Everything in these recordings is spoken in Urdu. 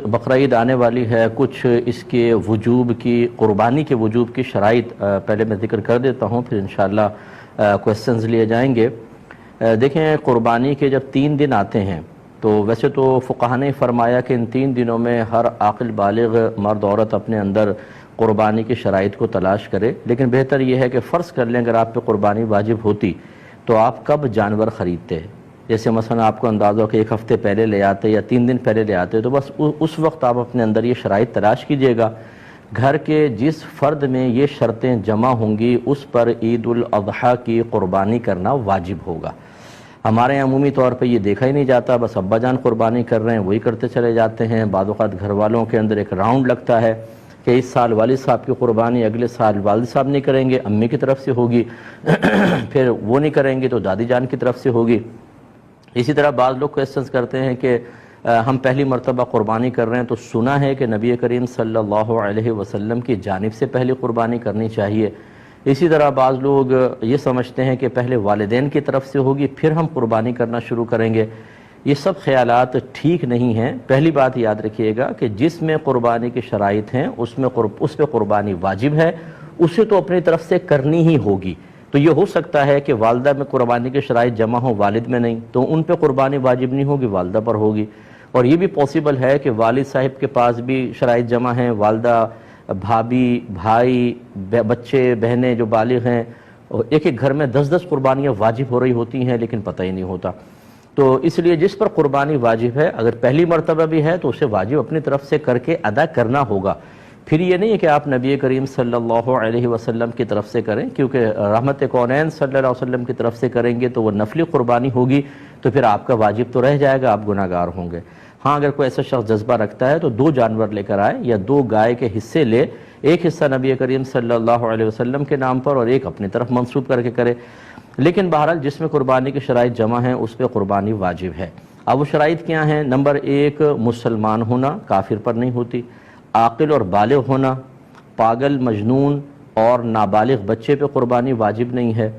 بقرہ عید آنے والی ہے، کچھ اس کے وجوب کی، قربانی کے وجوب کی شرائط پہلے میں ذکر کر دیتا ہوں، پھر انشاءاللہ کویسچنز لیے جائیں گے۔ دیکھیں، قربانی کے جب 3 دن آتے ہیں تو ویسے تو فقہاء نے فرمایا کہ ان 3 دنوں میں ہر عاقل بالغ مرد عورت اپنے اندر قربانی کی شرائط کو تلاش کرے، لیکن بہتر یہ ہے کہ فرض کر لیں اگر آپ پہ قربانی واجب ہوتی تو آپ کب جانور خریدتے؟ جیسے مثلا آپ کو اندازہ ہو کہ 1 ہفتے پہلے لے آتے یا 3 دن پہلے لے آتے، تو بس اس وقت آپ اپنے اندر یہ شرائط تلاش کیجئے گا۔ گھر کے جس فرد میں یہ شرطیں جمع ہوں گی اس پر عید الاضحیٰ کی قربانی کرنا واجب ہوگا۔ ہمارے یہاں عمومی طور پہ یہ دیکھا ہی نہیں جاتا، بس ابا جان قربانی کر رہے ہیں وہی کرتے چلے جاتے ہیں۔ بعض اوقات گھر والوں کے اندر ایک راؤنڈ لگتا ہے کہ اس سال والد صاحب کی قربانی اگلے سال والد صاحب نہیں کریں گے، امی کی طرف سے ہوگی، پھر وہ نہیں کریں گے تو دادی جان کی طرف سے ہوگی۔ اسی طرح بعض لوگ کویسچنز کرتے ہیں کہ ہم پہلی مرتبہ قربانی کر رہے ہیں تو سنا ہے کہ نبی کریم صلی اللہ علیہ وسلم کی جانب سے پہلی قربانی کرنی چاہیے۔ اسی طرح بعض لوگ یہ سمجھتے ہیں کہ پہلے والدین کی طرف سے ہوگی پھر ہم قربانی کرنا شروع کریں گے۔ یہ سب خیالات ٹھیک نہیں ہیں۔ پہلی بات یاد رکھیے گا کہ جس میں قربانی کی شرائط ہیں اس پہ قربانی واجب ہے، اسے تو اپنی طرف سے کرنی ہی ہوگی۔ تو یہ ہو سکتا ہے کہ والدہ میں قربانی کی شرائط جمع ہوں، والد میں نہیں، تو ان پہ قربانی واجب نہیں ہوگی، والدہ پر ہوگی۔ اور یہ بھی پاسبل ہے کہ والد صاحب کے پاس بھی شرائط جمع ہیں، والدہ، بھابھی، بھائی، بچے، بہنیں جو بالغ ہیں، ایک ایک گھر میں 10 قربانیاں واجب ہو رہی ہوتی ہیں لیکن پتہ ہی نہیں ہوتا۔ تو اس لیے جس پر قربانی واجب ہے اگر پہلی مرتبہ بھی ہے تو اسے واجب اپنی طرف سے کر کے ادا کرنا ہوگا۔ پھر یہ نہیں ہے کہ آپ نبی کریم صلی اللہ علیہ وسلم کی طرف سے کریں، کیونکہ رحمت کونین صلی اللہ علیہ وسلم کی طرف سے کریں گے تو وہ نفلی قربانی ہوگی، تو پھر آپ کا واجب تو رہ جائے گا، آپ گناہ گار ہوں گے۔ ہاں، اگر کوئی ایسا شخص جذبہ رکھتا ہے تو 2 جانور لے کر آئے یا 2 گائے کے حصے لے، ایک حصہ نبی کریم صلی اللہ علیہ وسلم کے نام پر اور ایک اپنی طرف منسوب کر کے کرے۔ لیکن بہرحال جس میں قربانی کی شرائط جمع ہیں اس پہ قربانی واجب ہے۔ اب وہ شرائط کیا ہیں؟ نمبر 1، مسلمان ہونا، کافر پر نہیں ہوتی۔ عاقل اور بالغ ہونا، پاگل، مجنون اور نابالغ بچے پہ قربانی واجب نہیں ہے۔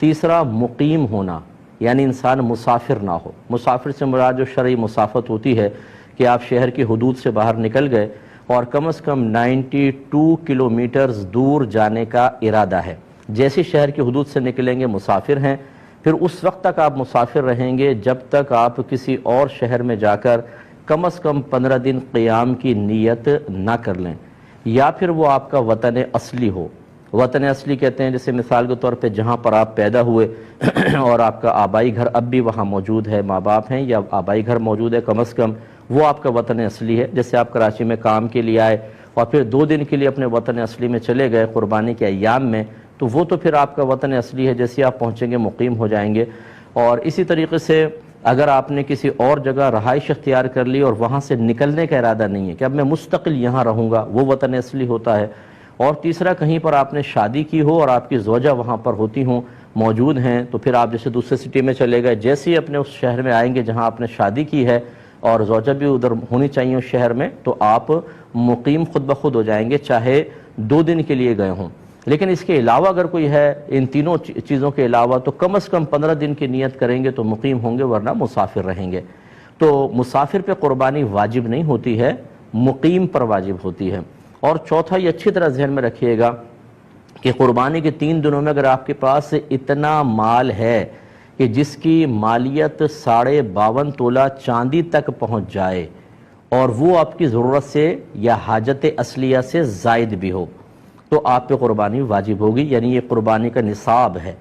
تیسرا، مقیم ہونا، یعنی انسان مسافر نہ ہو۔ مسافر سے مراد جو شرعی مسافت ہوتی ہے کہ آپ شہر کی حدود سے باہر نکل گئے اور کم از کم 92 کلومیٹرز دور جانے کا ارادہ ہے۔ جیسے شہر کی حدود سے نکلیں گے مسافر ہیں، پھر اس وقت تک آپ مسافر رہیں گے جب تک آپ کسی اور شہر میں جا کر کم از کم 15 دن قیام کی نیت نہ کر لیں، یا پھر وہ آپ کا وطن اصلی ہو۔ وطن اصلی کہتے ہیں جیسے مثال کے طور پہ جہاں پر آپ پیدا ہوئے اور آپ کا آبائی گھر اب بھی وہاں موجود ہے، ماں باپ ہیں یا آبائی گھر موجود ہے، کم از کم وہ آپ کا وطن اصلی ہے۔ جیسے آپ کراچی میں کام کے لیے آئے اور پھر 2 دن کے لیے اپنے وطن اصلی میں چلے گئے قربانی کے ایام میں، تو وہ تو پھر آپ کا وطن اصلی ہے، جیسے آپ پہنچیں گے مقیم ہو جائیں گے۔ اور اسی طریقے سے اگر آپ نے کسی اور جگہ رہائش اختیار کر لی اور وہاں سے نکلنے کا ارادہ نہیں ہے کہ اب میں مستقل یہاں رہوں گا، وہ وطن اصلی ہوتا ہے۔ اور تیسرا، کہیں پر آپ نے شادی کی ہو اور آپ کی زوجہ وہاں پر ہوتی ہوں، موجود ہیں، تو پھر آپ جیسے دوسرے سٹی میں چلے گئے، جیسے ہی اپنے اس شہر میں آئیں گے جہاں آپ نے شادی کی ہے اور زوجہ بھی ادھر ہونی چاہیے اس شہر میں، تو آپ مقیم خود بخود ہو جائیں گے، چاہے 2 دن کے لیے گئے ہوں۔ لیکن اس کے علاوہ اگر کوئی ہے، ان تینوں چیزوں کے علاوہ، تو کم از کم 15 دن کی نیت کریں گے تو مقیم ہوں گے، ورنہ مسافر رہیں گے۔ تو مسافر پہ قربانی واجب نہیں ہوتی ہے، مقیم پر واجب ہوتی ہے۔ اور چوتھا، یہ اچھی طرح ذہن میں رکھیے گا کہ قربانی کے 3 دنوں میں اگر آپ کے پاس اتنا مال ہے کہ جس کی مالیت 52.5 تولہ چاندی تک پہنچ جائے اور وہ آپ کی ضرورت سے یا حاجت اصلیہ سے زائد بھی ہو، تو آپ پہ قربانی واجب ہوگی، یعنی یہ قربانی کا نصاب ہے۔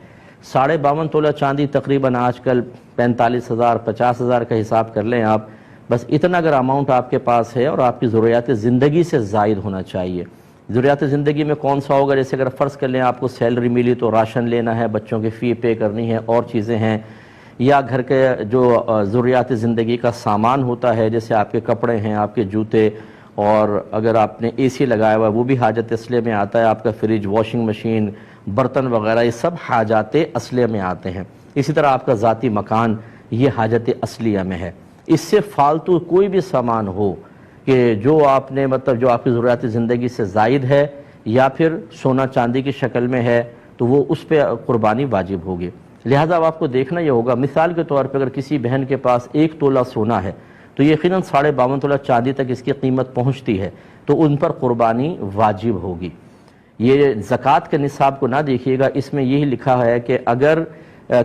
52.5 تولہ چاندی تقریباً آج کل 45,000 50,000 کا حساب کر لیں آپ، بس اتنا اگر اماؤنٹ آپ کے پاس ہے اور آپ کی ضروریات زندگی سے زائد ہونا چاہیے۔ ضروریات زندگی میں کون سا ہوگا؟ جیسے اگر فرض کر لیں آپ کو سیلری ملی تو راشن لینا ہے، بچوں کی فی پے کرنی ہے، اور چیزیں ہیں، یا گھر کے جو ضروریات زندگی کا سامان ہوتا ہے جیسے آپ کے کپڑے ہیں، آپ کے جوتے، اور اگر آپ نے اے سی لگایا ہوا ہے وہ بھی حاجت اصلیہ میں آتا ہے، آپ کا فریج، واشنگ مشین، برتن وغیرہ، یہ سب حاجات اصلیہ میں آتے ہیں۔ اسی طرح آپ کا ذاتی مکان، یہ حاجت اصلیہ میں ہے۔ اس سے فالتو کوئی بھی سامان ہو کہ جو آپ نے جو آپ کی ضروریات زندگی سے زائد ہے یا پھر سونا چاندی کی شکل میں ہے، تو وہ اس پہ قربانی واجب ہوگی۔ لہٰذا اب آپ کو دیکھنا یہ ہوگا، مثال کے طور پہ اگر کسی بہن کے پاس 1 تولہ سونا ہے تو تو یقیناً 52.5 تولہ چاندی تک اس کی قیمت پہنچتی ہے تو ان پر قربانی واجب ہوگی۔ یہ زکوٰۃ کے نصاب کو نہ دیکھیے گا، اس میں یہی لکھا ہے کہ اگر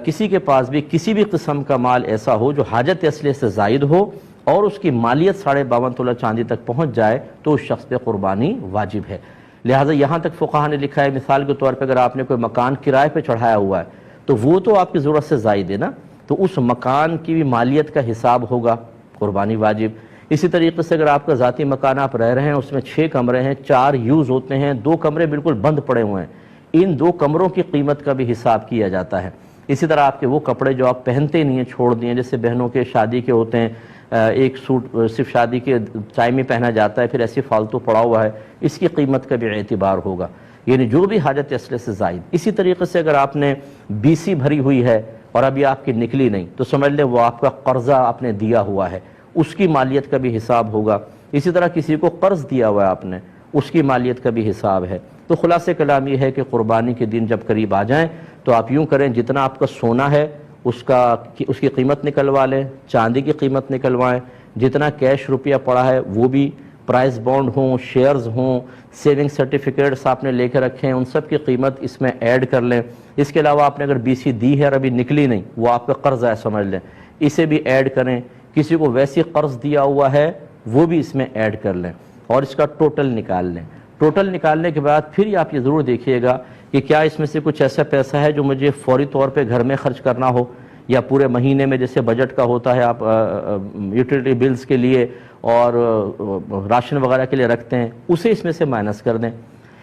کسی کے پاس بھی کسی بھی قسم کا مال ایسا ہو جو حاجت اصلیہ سے زائد ہو اور اس کی مالیت 52.5 تولہ چاندی تک پہنچ جائے تو اس شخص پہ قربانی واجب ہے۔ لہٰذا یہاں تک فقہا نے لکھا ہے، مثال کے طور پہ اگر آپ نے کوئی مکان کرائے پہ چڑھایا ہوا ہے تو وہ تو آپ کی ضرورت سے زائد ہے نا، تو اس مکان کی بھی مالیت کا حساب ہوگا، قربانی واجب۔ اسی طریقے سے اگر آپ کا ذاتی مکان آپ رہ رہے ہیں، اس میں 6 کمرے ہیں، 4 یوز ہوتے ہیں، 2 کمرے بالکل بند پڑے ہوئے ہیں، ان 2 کمروں کی قیمت کا بھی حساب کیا جاتا ہے۔ اسی طرح آپ کے وہ کپڑے جو آپ پہنتے نہیں ہیں، چھوڑ دیے، جیسے بہنوں کے شادی کے ہوتے ہیں، ایک سوٹ صرف شادی کے ٹائم میں پہنا جاتا ہے، پھر ایسی فالتو پڑا ہوا ہے، اس کی قیمت کا بھی اعتبار ہوگا، یعنی جو بھی حاجت اصلیہ سے زائد۔ اسی طریقے سے اگر آپ نے BC بھری ہوئی ہے اور ابھی آپ کی نکلی نہیں تو سمجھ لیں وہ آپ کا قرضہ آپ نے دیا ہوا ہے، اس کی مالیت کا بھی حساب ہوگا۔ اسی طرح کسی کو قرض دیا ہوا ہے آپ نے، اس کی مالیت کا بھی حساب ہے۔ تو خلاصہ کلام یہ ہے کہ قربانی کے دن جب قریب آ جائیں تو آپ یوں کریں، جتنا آپ کا سونا ہے اس کی قیمت نکلوا لیں، چاندی کی قیمت نکلوائیں، جتنا کیش روپیہ پڑا ہے وہ بھی، پرائز بانڈ ہوں، شیئرز ہوں، سیونگ سرٹیفکیٹس آپ نے لے کے رکھے ہیں، ان سب کی قیمت اس میں ایڈ کر لیں۔ اس کے علاوہ آپ نے اگر BC دی ہے اور ابھی نکلی نہیں، وہ آپ کا قرض ہے سمجھ لیں، اسے بھی ایڈ کریں۔ کسی کو ویسی قرض دیا ہوا ہے وہ بھی اس میں ایڈ کر لیں اور اس کا ٹوٹل نکال لیں۔ ٹوٹل نکالنے کے بعد پھر آپ یہ ضرور دیکھیے گا کہ کیا اس میں سے کچھ ایسا پیسہ ہے جو مجھے فوری طور پہ گھر میں خرچ کرنا ہو، یا پورے مہینے میں جیسے بجٹ کا ہوتا ہے آپ یوٹیلیٹی بلز کے لیے اور راشن وغیرہ کے لیے رکھتے ہیں، اسے اس میں سے مائنس کر دیں۔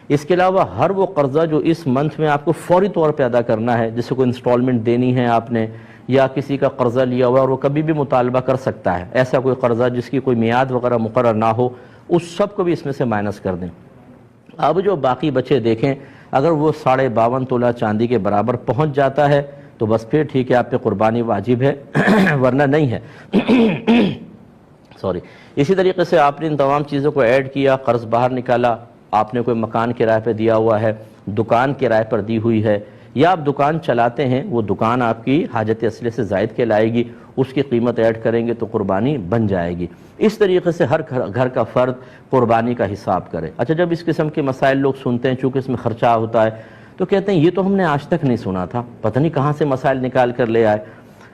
اس کے علاوہ ہر وہ قرضہ جو اس منتھ میں آپ کو فوری طور پہ ادا کرنا ہے، جیسے کوئی انسٹالمنٹ دینی ہے آپ نے، یا کسی کا قرضہ لیا ہوا اور وہ کبھی بھی مطالبہ کر سکتا ہے، ایسا کوئی قرضہ جس کی کوئی میعاد وغیرہ مقرر نہ ہو، اس سب کو بھی اس میں سے مائنس کر دیں۔ اب جو باقی بچے دیکھیں، اگر وہ 52.5 تولہ چاندی کے برابر پہنچ جاتا ہے تو بس پھر ٹھیک ہے، آپ پہ قربانی واجب ہے، ورنہ نہیں ہے۔ سوری۔ اسی طریقے سے آپ نے ان تمام چیزوں کو ایڈ کیا، قرض باہر نکالا، آپ نے کوئی مکان کرائے پہ دیا ہوا ہے، دکان کرائے پر دی ہوئی ہے، یا آپ دکان چلاتے ہیں، وہ دکان آپ کی حاجت اصلیہ سے زائد کہلائے گی، اس کی قیمت ایڈ کریں گے تو قربانی بن جائے گی۔ اس طریقے سے ہر گھر کا فرد قربانی کا حساب کرے۔ اچھا، جب اس قسم کے مسائل لوگ سنتے ہیں، چونکہ اس میں خرچہ ہوتا ہے، تو کہتے ہیں یہ تو ہم نے آج تک نہیں سنا تھا، پتہ نہیں کہاں سے مسائل نکال کر لے آئے۔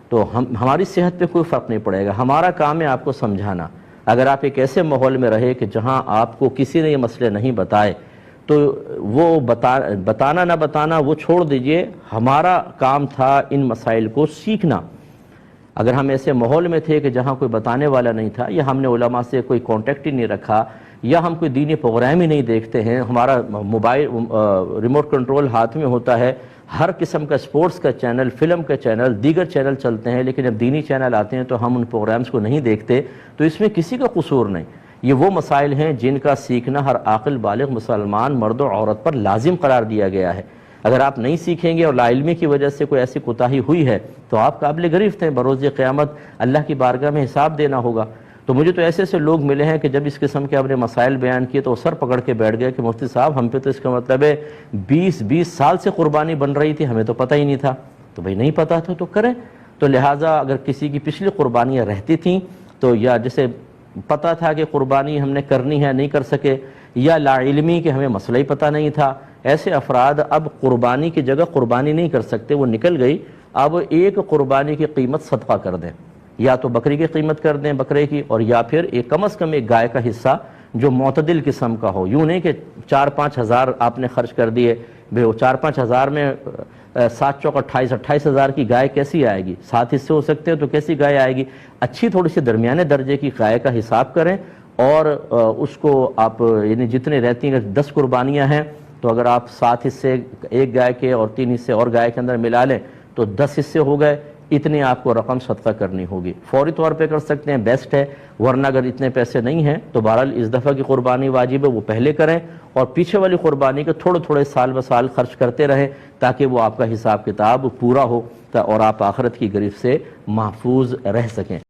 تو ہماری صحت پہ کوئی فرق نہیں پڑے گا، ہمارا کام ہے آپ کو سمجھانا۔ اگر آپ ایک ایسے ماحول میں رہے کہ جہاں آپ کو کسی نے یہ مسئلے نہیں بتائے تو وہ بتانا نہ بتانا وہ چھوڑ دیجئے، ہمارا کام تھا ان مسائل کو سیکھنا۔ اگر ہم ایسے ماحول میں تھے کہ جہاں کوئی بتانے والا نہیں تھا، یا ہم نے علماء سے کوئی کانٹیکٹ ہی نہیں رکھا، یا ہم کوئی دینی پروگرام ہی نہیں دیکھتے ہیں، ہمارا موبائل ریموٹ کنٹرول ہاتھ میں ہوتا ہے، ہر قسم کا سپورٹس کا چینل، فلم کا چینل، دیگر چینل چلتے ہیں، لیکن جب دینی چینل آتے ہیں تو ہم ان پروگرامز کو نہیں دیکھتے، تو اس میں کسی کا قصور نہیں۔ یہ وہ مسائل ہیں جن کا سیکھنا ہر عاقل بالغ مسلمان مرد و عورت پر لازم قرار دیا گیا ہے۔ اگر آپ نہیں سیکھیں گے اور لا علمی کی وجہ سے کوئی ایسی کوتاہی ہوئی ہے تو آپ قابل گرفت ہیں، بروز قیامت اللہ کی بارگاہ میں حساب دینا ہوگا۔ تو مجھے تو ایسے لوگ ملے ہیں کہ جب اس قسم کے اپنے مسائل بیان کیے تو سر پکڑ کے بیٹھ گئے کہ مفتی صاحب ہم پہ تو اس کا مطلب ہے 20 سال سے قربانی بن رہی تھی، ہمیں تو پتہ ہی نہیں تھا۔ تو بھئی نہیں پتہ تھا تو کریں۔ تو لہٰذا اگر کسی کی پچھلی قربانیاں رہتی تھیں تو یا جسے پتہ تھا کہ قربانی ہم نے کرنی ہے نہیں کر سکے، یا لا علمی کہ ہمیں مسئلہ ہی پتہ نہیں تھا، ایسے افراد اب قربانی کی جگہ قربانی نہیں کر سکتے، وہ نکل گئی۔ اب ایک قربانی کی قیمت صدقہ کر دیں، یا تو بکری کی قیمت کر دیں بکرے کی، اور یا پھر ایک کم از کم ایک گائے کا حصہ جو معتدل قسم کا ہو، یوں نہیں کہ 4-5 ہزار آپ نے خرچ کر دیے، 4-5 ہزار میں 7 چوک 28 ہزار کی گائے کیسی آئے گی؟ 7 حصے ہو سکتے ہیں تو کیسی گائے آئے گی؟ اچھی تھوڑی سی درمیانے درجے کی گائے کا حساب کریں، اور اس کو آپ یعنی جتنے رہتی ہیں 10 قربانیاں ہیں تو اگر آپ 7 حصے ایک گائے کے اور 3 حصے اور گائے کے اندر ملا لیں تو 10 حصے ہو گئے، اتنی آپ کو رقم صدقہ کرنی ہوگی۔ فوری طور پہ کر سکتے ہیں، بیسٹ ہے، ورنہ اگر اتنے پیسے نہیں ہیں تو بہرحال اس دفعہ کی قربانی واجب ہے وہ پہلے کریں، اور پیچھے والی قربانی کے تھوڑے سال بسال خرچ کرتے رہیں تاکہ وہ آپ کا حساب کتاب پورا ہو اور آپ آخرت کی گرفت سے محفوظ رہ سکیں۔